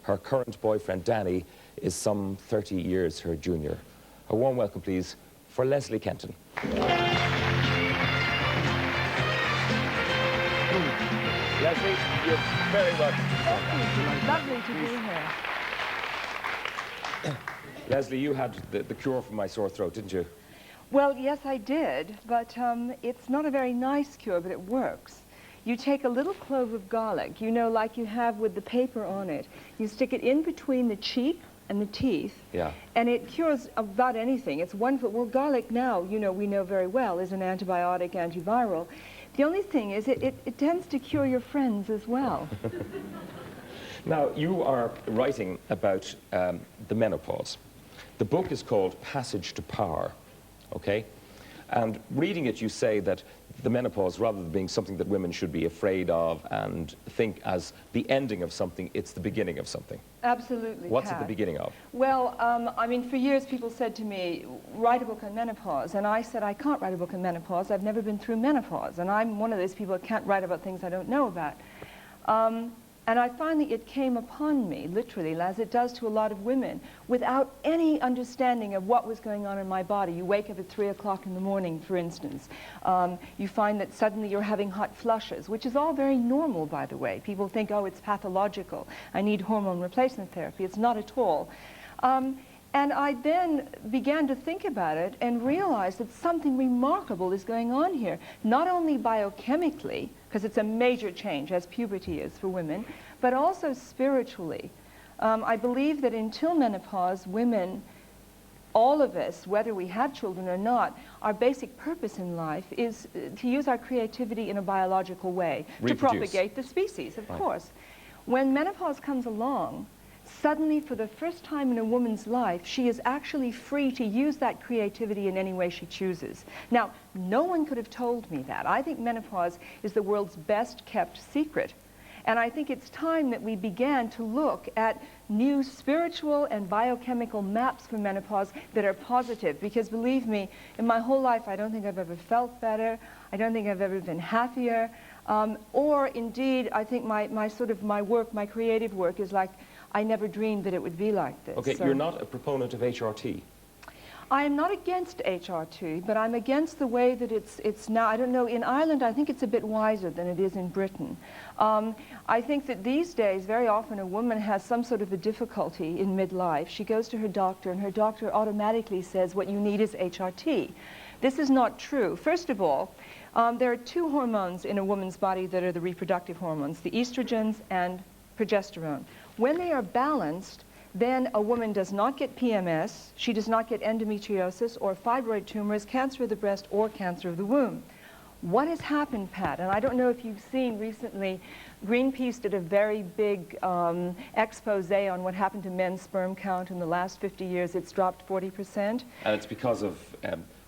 Her current boyfriend, Danny, is some 30 years her junior. A warm welcome, please, for Leslie Kenton. Leslie, you're very welcome. It's lovely to be here. Leslie, you had the cure for my sore throat, didn't you? Well, yes, I did, but it's not a very nice cure, but it works. You take a little clove of garlic, you know, like you have with the paper on it. You stick it in between the cheek and the teeth, yeah, and it cures about anything. It's wonderful. Well, garlic now, you know, we know very well, is an antibiotic, antiviral. The only thing is it tends to cure your friends as well. Now, you are writing about the menopause. The book is called Passage to Power, okay? And reading it, you say that the menopause, rather than being something that women should be afraid of and think as the ending of something, it's the beginning of something. Absolutely, What's Pat. it the beginning of? Well, I mean, for years people said to me, write a book on menopause. And I said, I can't write a book on menopause. I've never been through menopause. And I'm one of those people that can't write about things I don't know about. And I finally, it came upon me, literally, as it does to a lot of women, without any understanding of what was going on in my body. You wake up at 3 o'clock in the morning, for instance. You find that suddenly you're having hot flushes, which is all very normal, by the way. People think, oh, it's pathological. I need hormone replacement therapy. It's not at all. And I then began to think about it and realized that something remarkable is going on here, not only biochemically, because it's a major change, as puberty is for women, but also spiritually. I believe that until menopause, women, all of us, whether we have children or not, our basic purpose in life is to use our creativity in a biological way, to propagate the species, of course. When menopause comes along, suddenly, for the first time in a woman's life, she is actually free to use that creativity in any way she chooses. Now, no one could have told me that. I think menopause is the world's best kept secret. And I think it's time that we began to look at new spiritual and biochemical maps for menopause that are positive. Because believe me, in my whole life, I don't think I've ever felt better. I don't think I've ever been happier. Or indeed, I think my work, my creative work is like, I never dreamed that it would be like this. Okay, so you're not a proponent of HRT? I am not against HRT, but I'm against the way that it's now. I don't know, in Ireland I think it's a bit wiser than it is in Britain. I think that these days, very often a woman has some sort of a difficulty in midlife. She goes to her doctor and her doctor automatically says what you need is HRT. This is not true. First of all, there are two hormones in a woman's body that are the reproductive hormones, the estrogens and progesterone. When they are balanced, then a woman does not get PMS, she does not get endometriosis or fibroid tumors, cancer of the breast, or cancer of the womb. What has happened, Pat, and I don't know if you've seen recently, Greenpeace did a very big expose on what happened to men's sperm count in the last 50 years. It's dropped 40%. And it's because of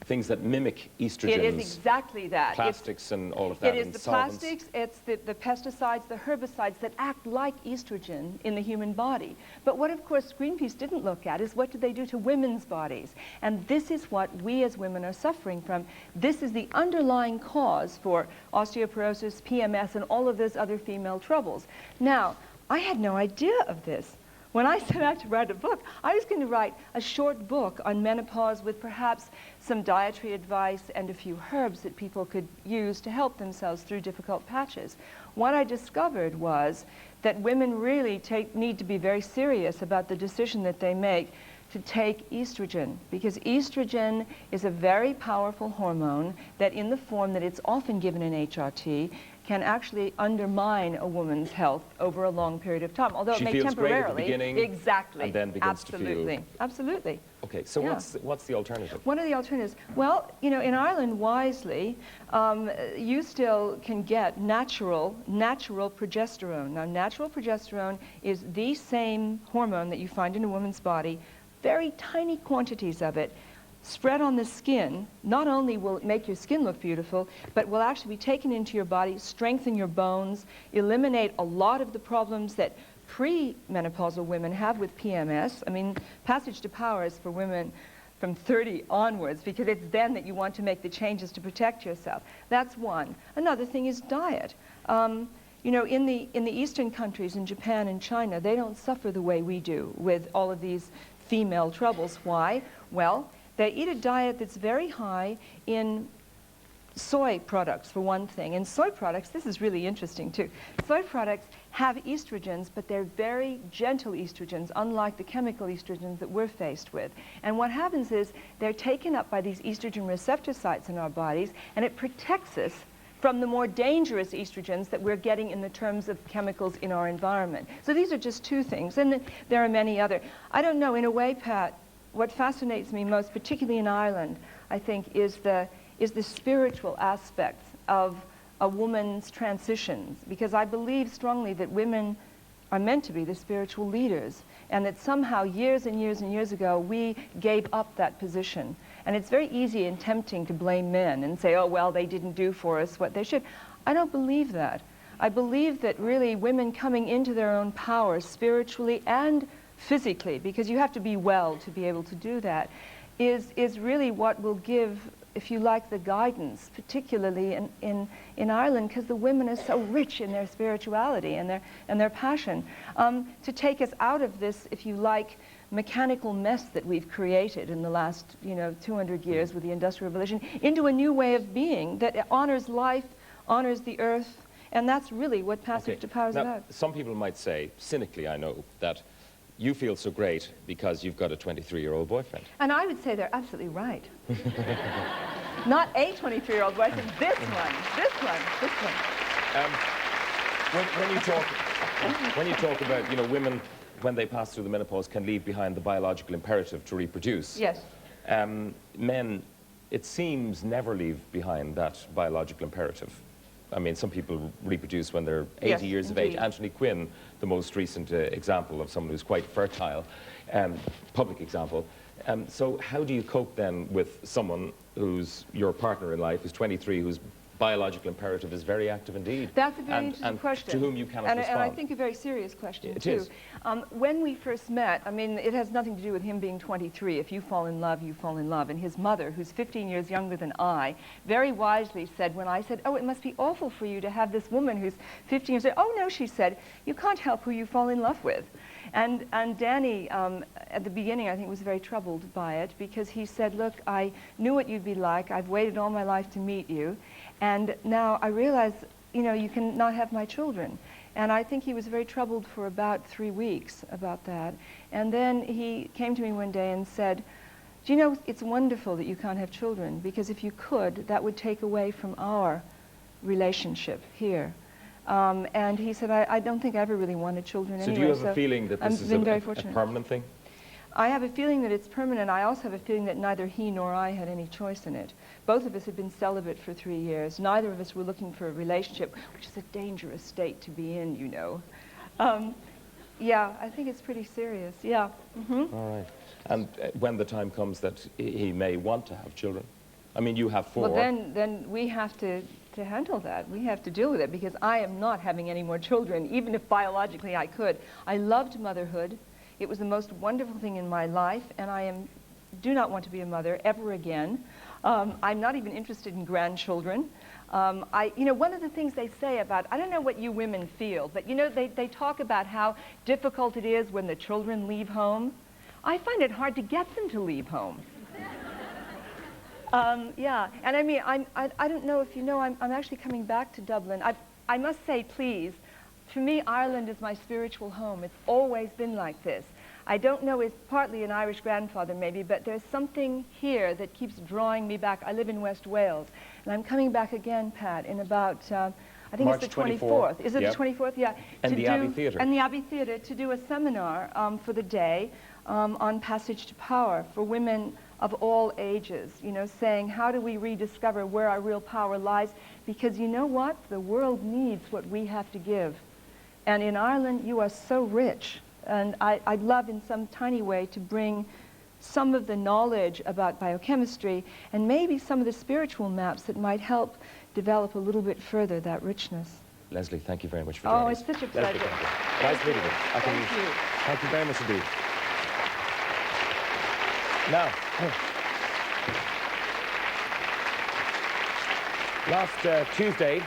things that mimic estrogens. It is exactly that. Plastics and all of that. It is the plastics, it's the pesticides, the herbicides that act like estrogen in the human body. But what, of course, Greenpeace didn't look at is what do they do to women's bodies? And this is what we as women are suffering from. This is the underlying cause for osteoporosis, PMS, and all of those other female troubles. Now, I had no idea of this. When I set out to write a book, I was going to write a short book on menopause with perhaps some dietary advice and a few herbs that people could use to help themselves through difficult patches. What I discovered was that women really need to be very serious about the decision that they make to take estrogen, because estrogen is a very powerful hormone that in the form that it's often given in HRT can actually undermine a woman's health over a long period of time, although it may temporarily. Great at the beginning, exactly, and then begins to feel. Absolutely. Okay, so yeah. What's the alternative? One of the alternatives, well, you know, in Ireland, wisely, you still can get natural progesterone. Now, natural progesterone is the same hormone that you find in a woman's body, very tiny quantities of it, spread on the skin. Not only will it make your skin look beautiful, but will actually be taken into your body, strengthen your bones, eliminate a lot of the problems that pre-menopausal women have with PMS. I mean, passage to power is for women from 30 onwards, because it's then that you want to make the changes to protect yourself. That's one. Another thing is diet. You know, in the Eastern countries, in Japan and China, they don't suffer the way we do with all of these female troubles. Why? Well, they eat a diet that's very high in soy products, for one thing. And soy products, this is really interesting too. Soy products have estrogens, but they're very gentle estrogens, unlike the chemical estrogens that we're faced with. And what happens is they're taken up by these estrogen receptor sites in our bodies, and it protects us from the more dangerous estrogens that we're getting in the terms of chemicals in our environment. So these are just two things, and there are many other. I don't know, in a way, Pat, what fascinates me most, particularly in Ireland, I think, is the spiritual aspects of a woman's transitions, because I believe strongly that women are meant to be the spiritual leaders, and that somehow years and years and years ago we gave up that position. And it's very easy and tempting to blame men and say, oh, well, they didn't do for us what they should. I don't believe that. I believe that really women coming into their own power spiritually and physically, because you have to be well to be able to do that, is really what will give, if you like, the guidance, particularly in Ireland, because the women are so rich in their spirituality and their passion, to take us out of this, if you like, mechanical mess that we've created in the last 200 years with the Industrial Revolution, into a new way of being that honors life, honors the earth, and that's really what Passage to Power is about. Some people might say, cynically I know, that you feel so great because you've got a 23-year-old boyfriend. And I would say they're absolutely right. Not a 23-year-old boyfriend, this one. When you talk about, women, when they pass through the menopause, can leave behind the biological imperative to reproduce. Yes. Men, it seems, never leave behind that biological imperative. I mean, some people reproduce when they're 80 years of age. Anthony Quinn, the most recent example of someone who's quite fertile, public example. So how do you cope then with someone who's your partner in life, who's 23, whose biological imperative is very active indeed? That's a very interesting question. To whom you cannot respond. And I think a very serious question, it too. Is. When we first met, I mean, it has nothing to do with him being 23. If you fall in love, you fall in love. And his mother, who's 15 years younger than I, very wisely said, when I said, oh, it must be awful for you to have this woman who's 15 years old. Oh, no, she said, you can't help who you fall in love with. And Danny, at the beginning, I think, was very troubled by it, because he said, look, I knew what you'd be like. I've waited all my life to meet you. And now I realize, you can not have my children. And I think he was very troubled for about 3 weeks about that. And then he came to me one day and said, do you know, it's wonderful that you can't have children, because if you could, that would take away from our relationship here. And he said, I don't think I ever really wanted children anyway. So do you have a feeling that this is a permanent thing? I have a feeling that it's permanent. I also have a feeling that neither he nor I had any choice in it. Both of us had been celibate for 3 years. Neither of us were looking for a relationship, which is a dangerous state to be in, Yeah, I think it's pretty serious, yeah. Mm-hmm. All right. And when the time comes that he may want to have children? I mean, you have 4. Well, then we have to handle that. We have to deal with it, because I am not having any more children, even if biologically I could. I loved motherhood. It was the most wonderful thing in my life, and I do not want to be a mother ever again. I'm not even interested in grandchildren. One of the things they say about, I don't know what you women feel, but they talk about how difficult it is when the children leave home. I find it hard to get them to leave home. Yeah, and I mean, I don't know if you know, I'm actually coming back to Dublin. I must say, please, for me, Ireland is my spiritual home. It's always been like this. I don't know, it's partly an Irish grandfather maybe, but there's something here that keeps drawing me back. I live in West Wales, and I'm coming back again, Pat, in about, I think March it's the 24th. Is it the 24th? Yeah. And the Abbey Theatre. And the Abbey Theatre, to do a seminar for the day on Passage to Power for women of all ages, saying how do we rediscover where our real power lies, because you know what? The world needs what we have to give. And in Ireland, you are so rich. And I'd love in some tiny way to bring some of the knowledge about biochemistry and maybe some of the spiritual maps that might help develop a little bit further that richness. Leslie, thank you very much for joining us. Oh, it's such a pleasure. Nice meeting you. Thank you. Thank you very much indeed. Now, last Tuesday,